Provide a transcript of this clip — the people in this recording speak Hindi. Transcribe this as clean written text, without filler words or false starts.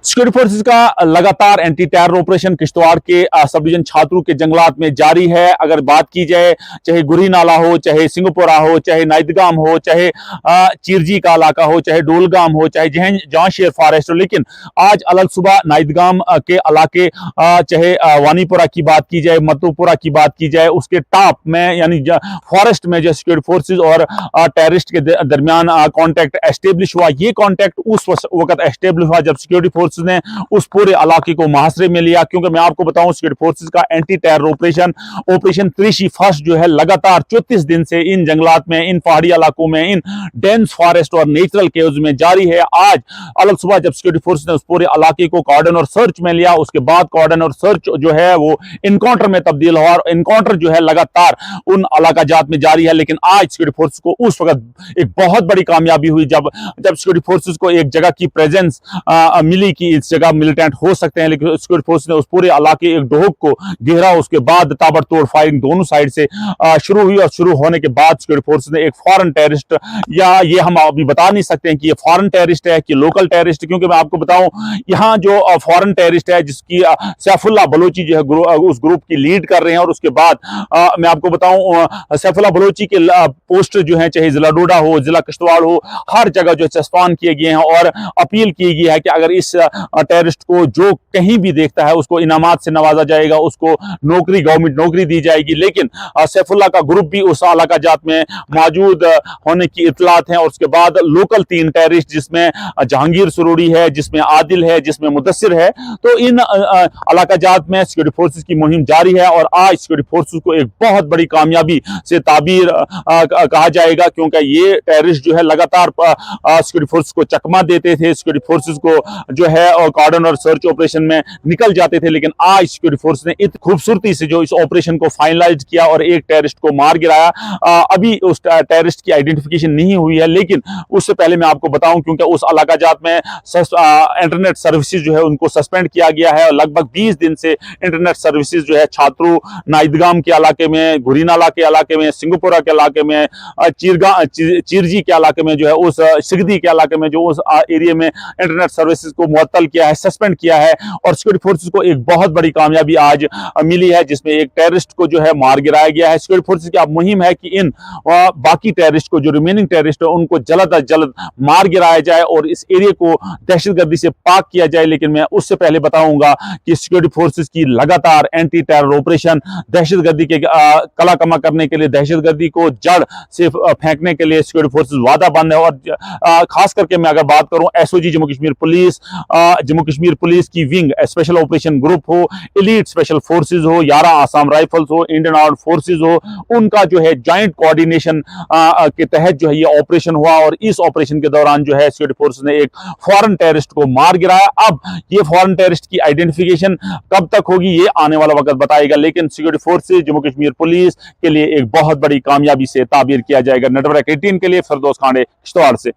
सिक्योरिटी फोर्सेस का लगातार एंटी टेरर ऑपरेशन किश्तवाड़ के सब डिवीजन छात्रों के जंगलात में जारी है। अगर बात की जाए चाहे गुरी नाला हो, चाहे सिंगपुरा हो, चाहे नाइदगाम हो, चाहे चिरजी का इलाका हो, चाहे डोलगाम हो, चाहे जहां शेर फॉरेस्ट हो, लेकिन आज अलग सुबह नाइदगाम के इलाके चाहे वानीपुरा की बात की जाए, मतुपुरा की बात की जाए, उसके टॉप में यानी फॉरेस्ट में जो सिक्योरिटी फोर्सेज और टेररिस्ट के दरमियान कॉन्टैक्ट एस्टेब्लिश हुआ। ये कॉन्टैक्ट उस वक्त एस्टेब्लिश हुआ जब सिक्योरिटी फोर्सेज ने उस पूरे इलाके को मुहासरे में लिया। क्योंकि मैं आपको बताऊं सिक्योरिटी फोर्सेज का anti terror operation Trishi first जो है लगातार 34 दिन से इन जंगलात में, इन पहाड़ी इलाकों में, इन डेंस फॉरेस्ट और नेचुरल केव्स में जारी है। आज अलग सुबह जब सिक्योरिटी फोर्सेज ने उस पूरे इलाके को कॉर्डन और सर्च में लिया, उसके बाद कॉर्डन और सर्च जो है वो इनकाउंटर में तब्दील हुआ और इनकाउंटर जो है लगातार उन इलाका जात में जारी है। लेकिन आज सिक्योरिटी फोर्सेज को उस वक्त एक बहुत बड़ी कामयाबी हुई जब सिक्योरिटी फोर्सेज को एक जगह की प्रेजेंस मिली कि इस जगह मिलिटेंट हो सकते हैं। लेकिन सिक्योरिटी फोर्स ने उस पूरे इलाके एक डोहक को घेरा, उसके बाद ताबड़तोड़ फायरिंग दोनों साइड से शुरू हुई और शुरू होने के बाद सिक्योरिटी फोर्स ने एक फॉरेन टेररिस्ट, या ये हम अभी बता नहीं सकते हैं कि ये फॉरेन टेररिस्ट है कि लोकल टेररिस्ट, क्योंकि मैं आपको बताऊं यहां जो फॉरेन टेररिस्ट है जिसकी सैफुल्लाह बलोची जो है उस ग्रुप की लीड कर रहे हैं। और उसके बाद मैं आपको बताऊं सैफुल्लाह बलोची के पोस्टर जो है चाहे जिला डोडा हो, जिला किश्तवाड़ हो, हर जगह जो चस्पान किए गए हैं और अपील की गई है कि अगर इस टेररिस्ट को जो कहीं भी देखता है उसको इनामात से नवाजा जाएगा, उसको नौकरी, गवर्नमेंट नौकरी दी जाएगी। लेकिन सैफुल्लाह का ग्रुप भी उस इलाका जात में मौजूद होने की इतलात है। और उसके बाद लोकल 3 टेररिस्ट जिसमें जहांगीर सुरूरी है, जिसमें आदिल है, जिसमें मुदस्सिर है, तो इन इलाका जात में सिक्योरिटी फोर्सेस की मुहिम जारी है। और आज सिक्योरिटी फोर्सेस को एक बहुत बड़ी कामयाबी से ताबीर कहा जाएगा, क्योंकि ये टेररिस्ट जो है लगातार सिक्योरिटी फोर्सेस को चकमा देते थे, सिक्योरिटी फोर्सेस को जो है कॉर्डन और सर्च ऑपरेशन में निकल जाते थे। लेकिन आज सिक्योरिटी फोर्स ने इतनी खूबसूरती से जो इस ऑपरेशन को फाइनलाइज किया और एक टेररिस्ट को मार गिराया। अभी उस टेररिस्ट की आइडेंटिफिकेशन नहीं हुई है, लेकिन उससे पहले मैं आपको बताऊं क्योंकि उस इलाका जात में इंटरनेट सर्विसेज जो है उनको सस्पेंड किया गया है और लगभग 20 दिन से इंटरनेट सर्विसेज जो है छात्रों नाइदगाम के इलाके में, गुरीनाला के इलाके में, सिंगपुरा के इलाके में, चिरजी के इलाके में जो है उस सिगदी के इलाके में जो उस एरिया में इंटरनेट सर्विसेज को मुअत्तल किया है, सस्पेंड किया है। और सिक्योरिटी फोर्सेस को एक बहुत बड़ी कामयाबी आज मिली है जिसमें एक टेररिस्ट को जो है मार गिराया गया है। सिक्योरिटी फोर्सेस की अब मुहिम है कि इन बाकी टेररिस्ट को, जो रिमेनिंग टेररिस्ट है, उनको जल्द अज जल्द मार गिराया जाए और इस एरिया को दहशतगर्दी से पाक किया जाए। लेकिन मैं उससे पहले बताऊंगा कि सिक्योरिटी फोर्सेस की लगातार एंटी टेरर ऑपरेशन दहशतगर्दी के कला कमा करने के लिए, दहशतगर्दी को जड़ से फेंकने के लिए सिक्योरिटी फोर्सेस वादाबंद है। और खास करके मैं अगर बात करूं एसओजी जम्मू कश्मीर पुलिस की विंग, स्पेशल ऑपरेशन ग्रुप हो, एलीट स्पेशल फोर्सेस हो, 11 आसाम राइफल्स हो, इंडियन आर्म्ड फोर्सेस हो, उनका जो है जॉइंट कोऑर्डिनेशन के तहत जो है ये ऑपरेशन हुआ। और इस ऑपरेशन के दौरान जो है सिक्योरिटी फोर्सेस ने एक फॉरेन टेररिस्ट को मार गिराया। अब ये फॉरेन टेररिस्ट की आइडेंटिफिकेशन कब तक होगी ये आने वाला वक्त बताएगा, लेकिन security forces Jammu Kashmir police के लिए एक बहुत बड़ी कामयाबी से ताबीर किया जाएगा। नेटवर्क 18 के लिए फिरदौस खांडे, किश्तवाड़ से।